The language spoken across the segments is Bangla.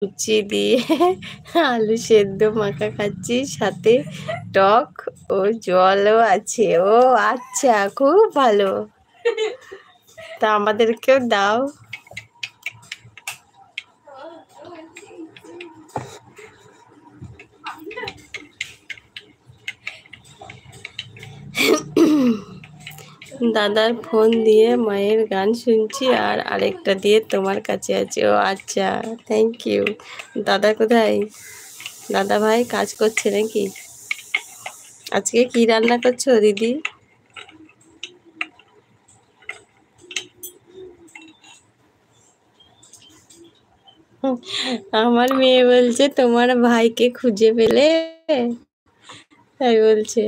লুচি দিয়ে আলু সেদ্ধ মাখা খাচ্ছি, সাথে টক ও জলও আছে। ও আচ্ছা, খুব ভালো। তা আমাদেরকেও দাও। দাদার ফোন দিয়ে মায়ের গান শুনছি, আর আরেকটা দিয়ে তোমার কাছে আছে। ও আচ্ছা, থ্যাংক ইউ। দাদা কোথায়? দাদা ভাই কাজ করছে নাকি? আজকে কি রান্না করছো দিদি? আমার মেয়ে বলছে তোমার ভাইকে খুঁজে পেলে, তাই বলছে।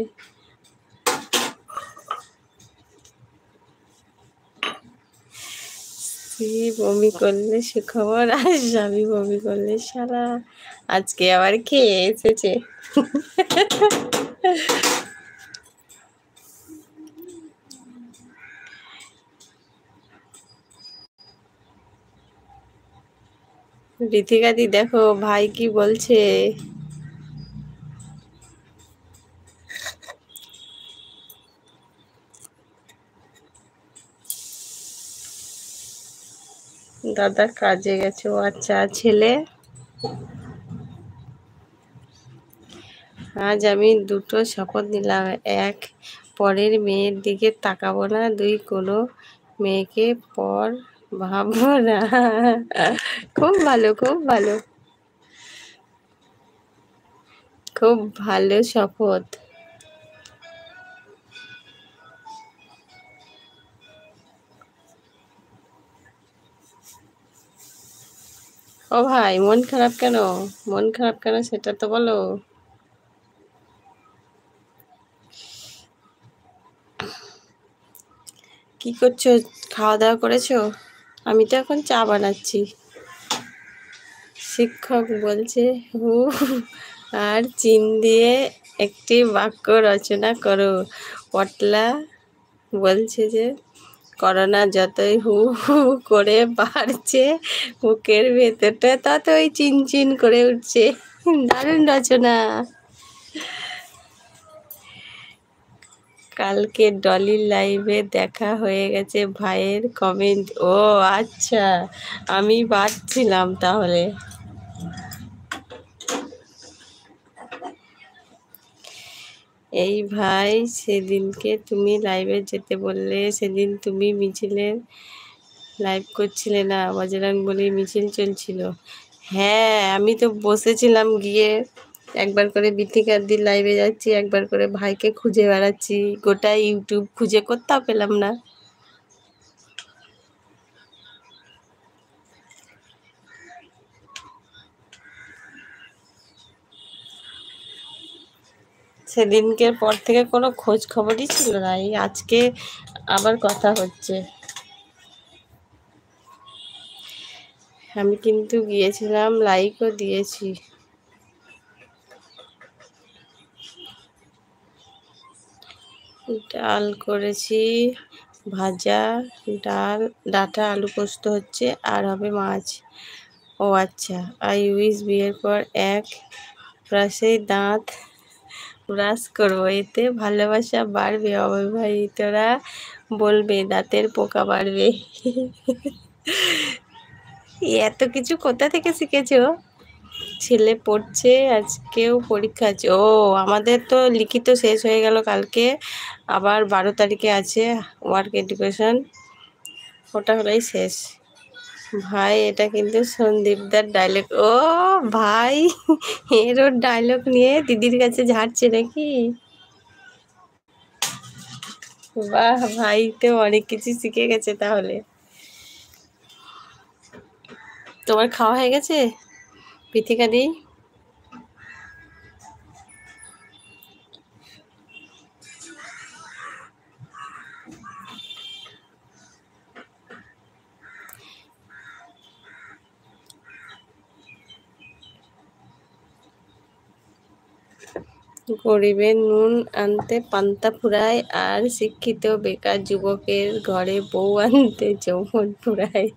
স্ত্রী বমি করলে সুখবর, আর স্বামী বমি করলে সারা। আজকে আবার খেয়ে এসেছে। ঋতিকাদি দেখো ভাই কি বলছে। দাদা কাজে গেছে। ও আচ্ছা, ছেলে? আজ আমি দুটো শপথ নিলাম। এক, পরের মেয়ের দিকে তাকাবো না। দুই, কোনো মেয়েকে পর ভাববো না। খুব ভালো, খুব ভালো, খুব ভালো শপথ। ও ভাই, মন খারাপ কেন? মন খারাপ কেন সেটা তো বলো। কি করছো? খাওয়া দাওয়া করেছো? আমি তো এখন চা বানাচ্ছি। শিক্ষক বলছে হু, আর চিন দিয়ে একটি বাক্য রচনা করো। পটলা বলছে যে করোনা যতই হু হু করে বাড়ছে, বুকের ভেতরটা ততই চিনচিন করে উঠছে। দারুণ রচনা। কালকে ডলির লাইভে দেখা হয়ে গেছে, ভাইয়ের কমেন্ট। ও আচ্ছা, আমি বাদছিলাম তাহলে। এই ভাই, সেদিনকে তুমি লাইভে যেতে বললে, সেদিন তুমি মিছিলের লাইভ করছিলে না? বজরং বলি মিছিল চলছিল। হ্যাঁ, আমি তো বসেছিলাম গিয়ে, একবার করে বিথিকাদির লাইভে যাচ্ছি, একবার করে ভাইকে খুঁজে বেড়াচ্ছি, গোটা ইউটিউব খুঁজে কোথাও পেলাম না। সেদিনকের পর থেকে কোনো খোঁজ খবরই ছিল না। এই আজকে আবার কথা হচ্ছে। আমি কিন্তু গিয়েছিলাম, লাইকও দিয়েছি। ডাল করেছি, ভাজা, ডাল, ডাঁটা আলু পোস্ত হচ্ছে, আর হবে মাছ। ও আচ্ছা, আই উইশ বিয়ের পর এক ব্রাশেই দাঁত ব্রাশ করবো, এতে ভালোবাসা বাড়বে, অবিবাহিতরা বলবে দাঁতের পোকা বাড়বে। এত কিছু কোথা থেকে শিখেছো? ছেলে পড়ছে, আজকেও পরীক্ষা আছে। ও, আমাদের তো লিখিত শেষ হয়ে গেল কালকে, আবার 12 তারিখে আছে ওয়ার্ক এডুকেশন, ওটা হলেই শেষ। ভাই, এটা কিন্তু সন্দীপদার ডায়লগ। ও ভাই, এরও ডায়লগ নিয়ে দিদির কাছে ঝাড়ছে নাকি? বাহ, ভাই তো অনেক কিছু শিখে গেছে তাহলে। তোমার খাওয়া হয়ে গেছে পৃথিকা দি? গরিবের নুন আনতে পান্তা ফুরায়, আর শিক্ষিত বেকার যুবকের ঘরে বউ আনতে যৌবন ফুরায়।